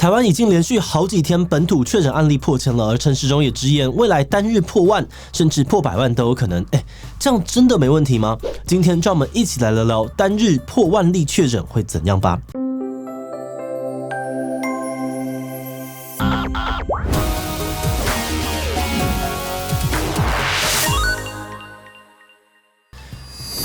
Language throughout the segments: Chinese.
台湾已经连续好几天本土确诊案例破千了，而陈时中也直言，未来单日破万甚至破百万都有可能。这样真的没问题吗？今天就让我们一起来聊聊单日破万例确诊会怎样吧。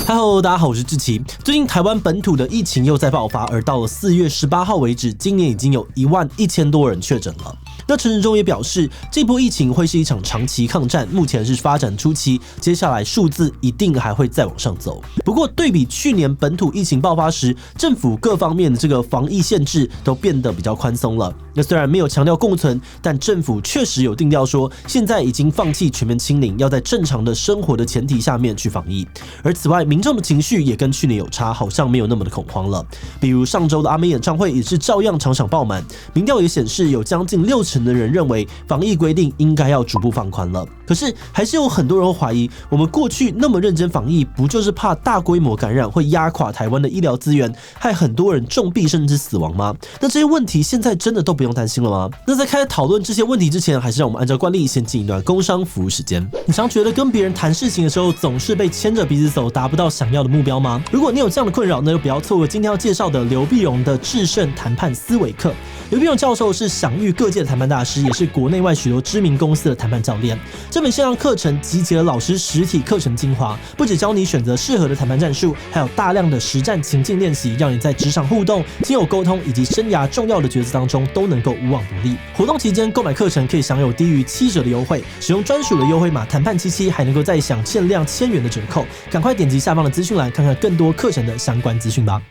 Hello， 大家好，我是志祺。最近台湾本土的疫情又在爆发，而到了4月18号为止，今年已经有11000多人确诊了。那陈时中也表示，这波疫情会是一场长期抗战，目前是发展初期，接下来数字一定还会再往上走。不过，对比去年本土疫情爆发时，政府各方面的这个防疫限制都变得比较宽松了。那虽然没有强调共存，但政府确实有定调说，现在已经放弃全面清零，要在正常的生活的前提下面去防疫。而此外，民众的情绪也跟去年有差，好像没有那么的恐慌了。比如上周的阿妹演唱会也是照样场场爆满，民调也显示有将近60%的人认为防疫规定应该要逐步放宽了。可是还是有很多人会怀疑，我们过去那么认真防疫，不就是怕大规模感染会压垮台湾的医疗资源，害很多人重病甚至死亡吗？那这些问题现在真的都不用担心了吗？那在开始讨论这些问题之前，还是让我们按照惯例先进一段工商服务时间。你常觉得跟别人谈事情的时候，总是被牵着鼻子走，达不到想要的目标吗？如果你有这样的困扰，那就不要错过今天要介绍的刘碧荣的制胜谈判思维课。刘碧荣教授是享誉各界的谈判大师，也是国内外许多知名公司的谈判教练。这本线上课程集结了老师实体课程精华，不只教你选择适合的谈判战术，还有大量的实战情境练习，让你在职场互动、亲友沟通以及生涯重要的决策当中都能够无往不利。活动期间购买课程可以享有低于7折的优惠，使用专属的优惠码谈判77还能够再享限量1000元的折扣。赶快点击下方的资讯栏看看更多课程的相关资讯吧。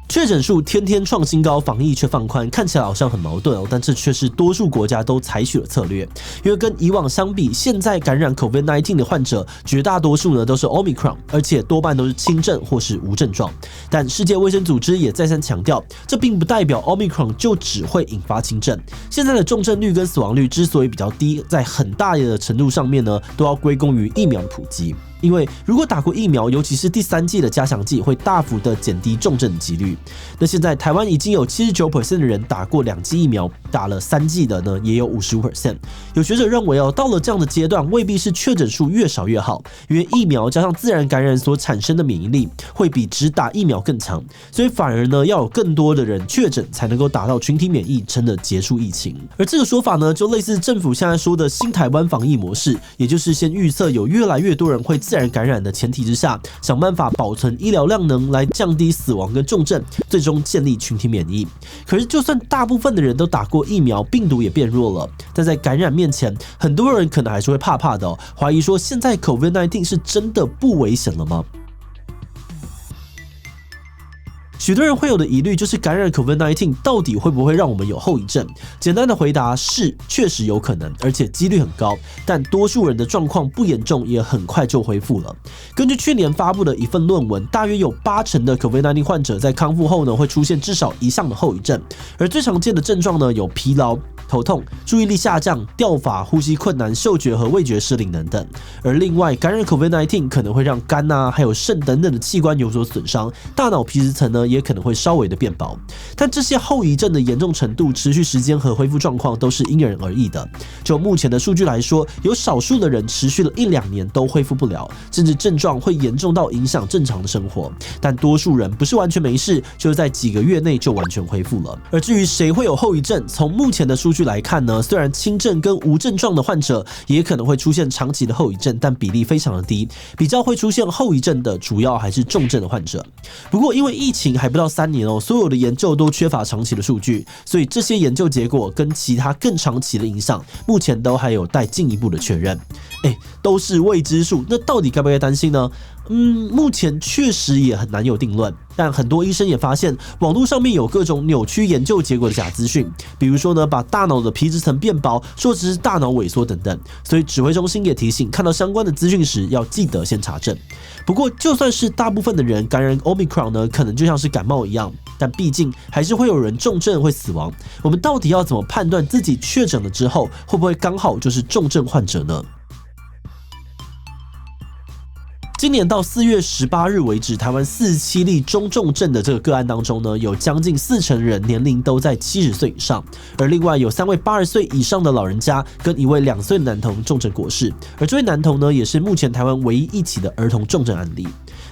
确诊数天天创新高，防疫却放宽，看起来好像很矛盾但这却是多数国家都采取的策略。因为跟以往相比，现在感染 COVID-19 的患者绝大多数呢都是 Omicron， 而且多半都是轻症或是无症状。但世界卫生组织也再三强调，这并不代表 Omicron 就只会引发轻症。现在的重症率跟死亡率之所以比较低，在很大的程度上面呢，都要归功于疫苗的普及。因为如果打过疫苗，尤其是第3剂的加强剂，会大幅的减低重症的几率。那现在台湾已经有 79% 的人打过2剂疫苗，打了3剂的呢也有 55%。有学者认为到了这样的阶段，未必是确诊数越少越好，因为疫苗加上自然感染所产生的免疫力会比只打疫苗更强，所以反而呢要有更多的人确诊才能够达到群体免疫，真的结束疫情。而这个说法呢，就类似政府现在说的新台湾防疫模式，也就是先预测有越来越多人会自然感染的前提之下，想办法保存医疗量能来降低死亡跟重症，最终建立群体免疫。可是就算大部分的人都打过疫苗，病毒也变弱了，但在感染面前，很多人可能还是会怕怕的怀疑说现在 COVID-19 是真的不危险了吗？许多人会有的疑虑就是感染 COVID-19 到底会不会让我们有后遗症？简单的回答是，确实有可能，而且几率很高，但多数人的状况不严重，也很快就恢复了。根据去年发布的一份论文，大约有80%的 COVID-19 患者在康复后呢，会出现至少1项的后遗症，而最常见的症状呢有疲劳、头痛、注意力下降、掉发、呼吸困难、嗅觉和味觉失灵等等。而另外，感染 COVID-19 可能会让肝还有肾等等的器官有所损伤，大脑皮质层呢也可能会稍微的变薄。但这些后遗症的严重程度、持续时间和恢复状况都是因人而异的。就目前的数据来说，有少数的人持续了1-2年都恢复不了，甚至症状会严重到影响正常的生活。但多数人不是完全没事，就是在几个月内就完全恢复了。而至于谁会有后遗症，从目前的数据来看呢，虽然轻症跟无症状的患者也可能会出现长期的后遗症，但比例非常的低。比较会出现后遗症的主要还是重症的患者。不过因为疫情还不到3年所有的研究都缺乏长期的数据，所以这些研究结果跟其他更长期的影响，目前都还有待进一步的确认。都是未知数，那到底该不该担心呢？目前确实也很难有定论，但很多医生也发现网络上面有各种扭曲研究结果的假资讯，比如说呢，把大脑的皮质层变薄，说只是大脑萎缩等等。所以指挥中心也提醒，看到相关的资讯时要记得先查证。不过就算是大部分的人感染 Omicron 呢，可能就像是感冒一样，但毕竟还是会有人重症会死亡。我们到底要怎么判断自己确诊了之后，会不会刚好就是重症患者呢？今年到4月18日为止，台湾47例中重症的这个个案当中呢，有将近40%人年龄都在70岁以上，而另外有3位80岁以上的老人家跟1位2岁的男童重症过世，而这位男童呢，也是目前台湾唯一一起的儿童重症案例。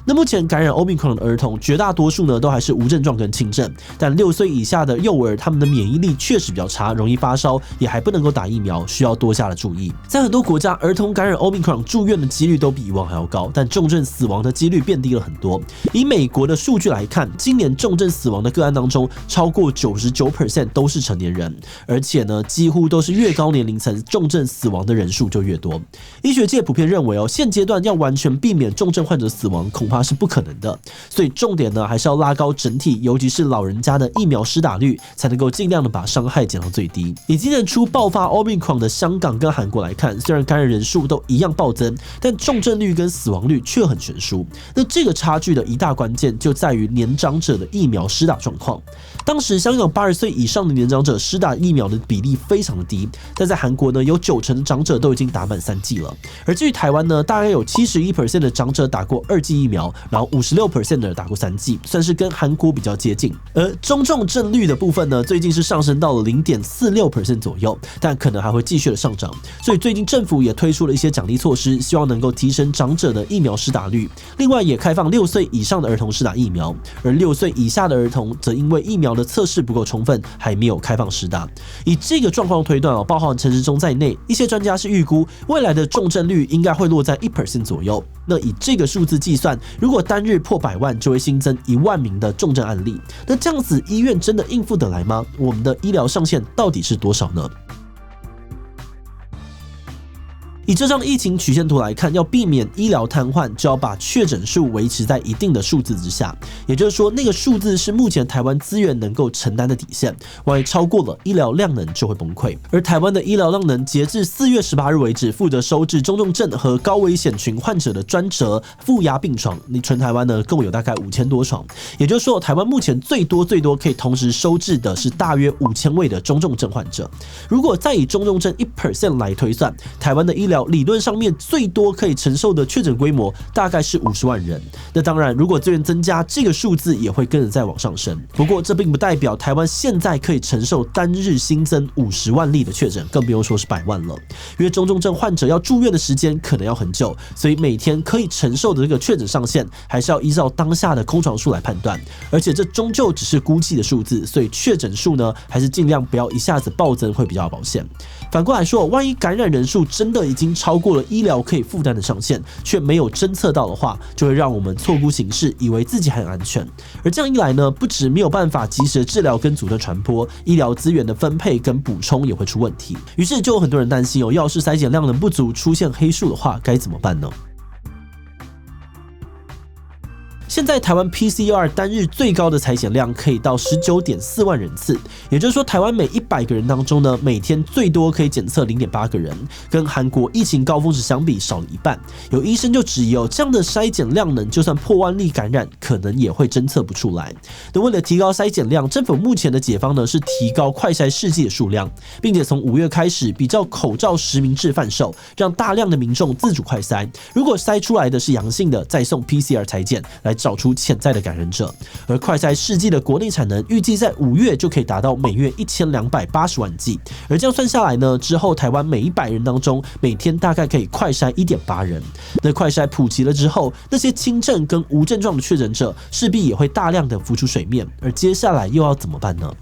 那目前感染 Omicron 的儿童，绝大多数呢都还是无症状跟轻症，但6岁以下的幼儿，他们的免疫力确实比较差，容易发烧，也还不能够打疫苗，需要多加的注意。在很多国家，儿童感染 Omicron 住院的几率都比以往还要高，但重症死亡的几率变低了很多。以美国的数据来看，今年重症死亡的个案当中，超过99% 都是成年人，而且呢，几乎都是越高年龄层，重症死亡的人数就越多。医学界普遍认为现阶段要完全避免重症患者死亡，恐怕是不可能的，所以重点呢还是要拉高整体，尤其是老人家的疫苗施打率，才能够尽量的把伤害减到最低。以今年初爆发 Omicron 的香港跟韩国来看，虽然感染人数都一样暴增，但重症率跟死亡率却很悬殊。那这个差距的一大关键就在于年长者的疫苗施打状况。当时香港80岁以上的年长者施打疫苗的比例非常的低，但在韩国呢，有90%的长者都已经打满3剂了。而至于台湾呢，大概有71% 的长者打过2剂疫苗，然后56% 的人打过3剂，算是跟韩国比较接近。而中重症率的部分呢，最近是上升到了 0.46% 左右，但可能还会继续的上涨。所以最近政府也推出了一些奖励措施，希望能够提升长者的疫苗施打率。另外也开放6岁以上的儿童施打疫苗，而6岁以下的儿童则因为疫苗的测试不够充分，还没有开放施打。以这个状况推断包含陈时中在内，一些专家是预估未来的重症率应该会落在 1% 左右。那以这个数字计算，如果单日破100万，就会新增1万名的重症案例。那这样子，医院真的应付得来吗？我们的医疗上限到底是多少呢？以这张疫情曲线图来看，要避免医疗瘫痪，就要把确诊数维持在一定的数字之下。也就是说，那个数字是目前台湾资源能够承担的底线，万一超过了，医疗量能就会崩溃。而台湾的医疗量能，截至4月18日为止，负责收治中重症和高危险群患者的专责负压病床，全台湾呢共有大概5000多床。也就是说，台湾目前最多可以同时收治的是大约5000位的中重症患者。如果再以中重症 1% 来推算，台湾的医疗理论上面最多可以承受的确诊规模大概是50万人。那当然，如果资源增加，这个数字也会跟着再往上升。不过，这并不代表台湾现在可以承受单日新增50万例的确诊，更不用说是100万了。因为中重症患者要住院的时间可能要很久，所以每天可以承受的这个确诊上限，还是要依照当下的空床数来判断。而且这终究只是估计的数字，所以确诊数呢，还是尽量不要一下子暴增，会比较保险。反过来说，万一感染人数真的已经超过了医疗可以负担的上限，却没有侦测到的话，就会让我们错估形势，以为自己很安全。而这样一来呢，不止没有办法及时的治疗跟阻断传播，医疗资源的分配跟补充也会出问题。于是就有很多人担心要是筛检量能不足，出现黑数的话，该怎么办呢？现在台湾 PCR 单日最高的采检量可以到 19.4 万人次，也就是说，台湾每100个人当中呢，每天最多可以检测 0.8 个人，跟韩国疫情高峰时相比少了一半。有医生就质疑这样的筛检量能，就算破万例感染，可能也会侦测不出来。那为了提高筛检量，政府目前的解方呢是提高快筛试剂的数量，并且从5月开始比照口罩实名制贩售，让大量的民众自主快筛，如果筛出来的是阳性的，再送 PCR 采检来找出潜在的感染者。而快筛试剂的国内产能预计在5月就可以达到每月1280万剂，而这样算下来呢，之后台湾每100人当中，每天大概可以快筛 1.8 人。那快筛普及了之后，那些轻症跟无症状的确诊者势必也会大量的浮出水面，而接下来又要怎么办呢？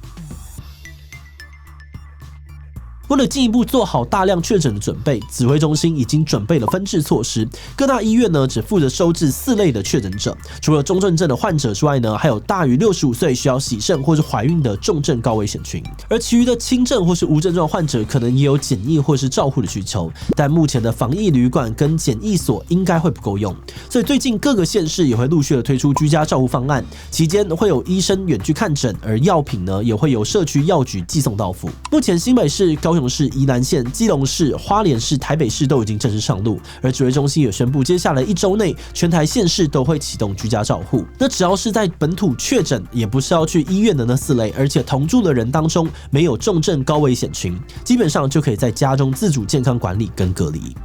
为了进一步做好大量确诊的准备，指挥中心已经准备了分治措施。各大医院呢只负责收治4类的确诊者，除了中重症的患者之外呢，还有大于65岁需要洗肾或是怀孕的重症高危险群。而其余的轻症或是无症状患者，可能也有检疫或是照护的需求，但目前的防疫旅馆跟检疫所应该会不够用，所以最近各个县市也会陆续的推出居家照护方案，期间会有医生远距看诊，而药品呢也会由社区药局寄送到府。目前新北市、高雄市、宜兰县、基隆市、花莲市、台北市都已经正式上路，而指挥中心也宣布，接下来1周内，全台县市都会启动居家照护。那只要是在本土确诊，也不是要去医院的那4类，而且同住的人当中没有重症高危险群，基本上就可以在家中自主健康管理跟隔离。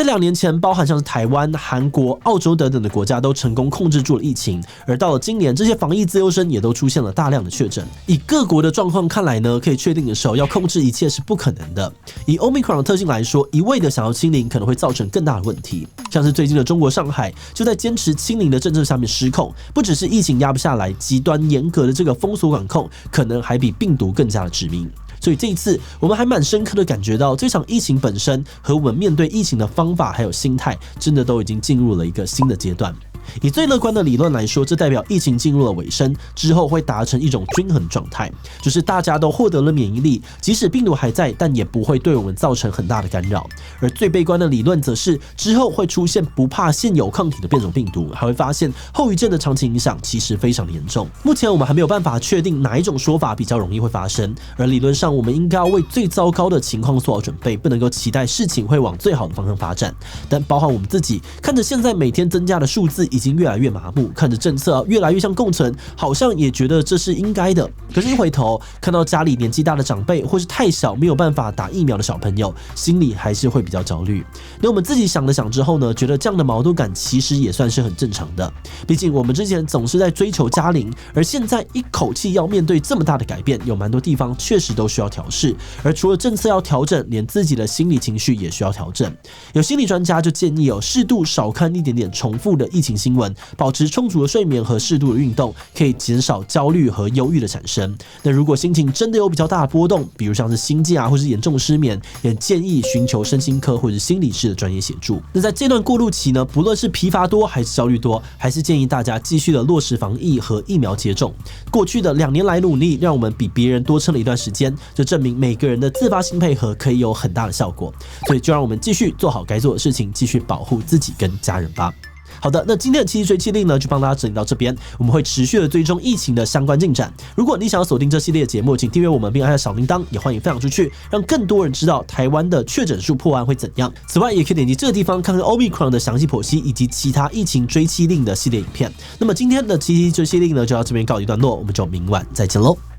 在2年前，包含像是台湾、韩国、澳洲等等的国家都成功控制住了疫情，而到了今年，这些防疫自由生也都出现了大量的确诊。以各国的状况看来呢，可以确定的时候，要控制一切是不可能的。以 Omicron 的特性来说，一味的想要清零，可能会造成更大的问题。像是最近的中国上海，就在坚持清零的政策下面失控，不只是疫情压不下来，极端严格的这个封锁管控，可能还比病毒更加的致命。所以这一次，我们还蛮深刻的感觉到，这场疫情本身和我们面对疫情的方法还有心态，真的都已经进入了一个新的阶段。以最乐观的理论来说，这代表疫情进入了尾声，之后会达成一种均衡状态，就是大家都获得了免疫力，即使病毒还在，但也不会对我们造成很大的干扰。而最悲观的理论则是，之后会出现不怕现有抗体的变种病毒，还会发现后遗症的长期影响其实非常的严重。目前我们还没有办法确定哪一种说法比较容易会发生，而理论上我们应该要为最糟糕的情况做好准备，不能够期待事情会往最好的方向发展。但包含我们自己，看着现在每天增加的数字已经越来越麻木，看着政策越来越像共存，好像也觉得这是应该的。可是，一回头看到家里年纪大的长辈，或是太小没有办法打疫苗的小朋友，心里还是会比较焦虑。那我们自己想了想之后呢，觉得这样的矛盾感其实也算是很正常的。毕竟我们之前总是在追求加零，而现在一口气要面对这么大的改变，有蛮多地方确实都需要调试。而除了政策要调整，连自己的心理情绪也需要调整。有心理专家就建议适度少看一点点重复的疫情新闻，保持充足的睡眠和适度的运动，可以减少焦虑和忧郁的产生。那如果心情真的有比较大的波动，比如像是心悸或是严重失眠，也建议寻求身心科或者心理师的专业协助。那在这段过渡期呢，不论是疲乏多还是焦虑多，还是建议大家继续的落实防疫和疫苗接种。过去的2年来努力，让我们比别人多撑了一段时间，就证明每个人的自发性配合可以有很大的效果。所以就让我们继续做好该做的事情，继续保护自己跟家人吧。好的，那今天的七夕追气令呢，就帮大家整理到这边。我们会持续的追踪疫情的相关进展。如果你想要锁定这系列的节目，请订阅我们并按下小铃铛，也欢迎分享出去，让更多人知道台湾的确诊数破万会怎样。此外，也可以点击这个地方看看 Omicron 的详细剖析以及其他疫情追气令的系列影片。那么今天的七夕追气令呢，就到这边告一段落，我们就明晚再见喽。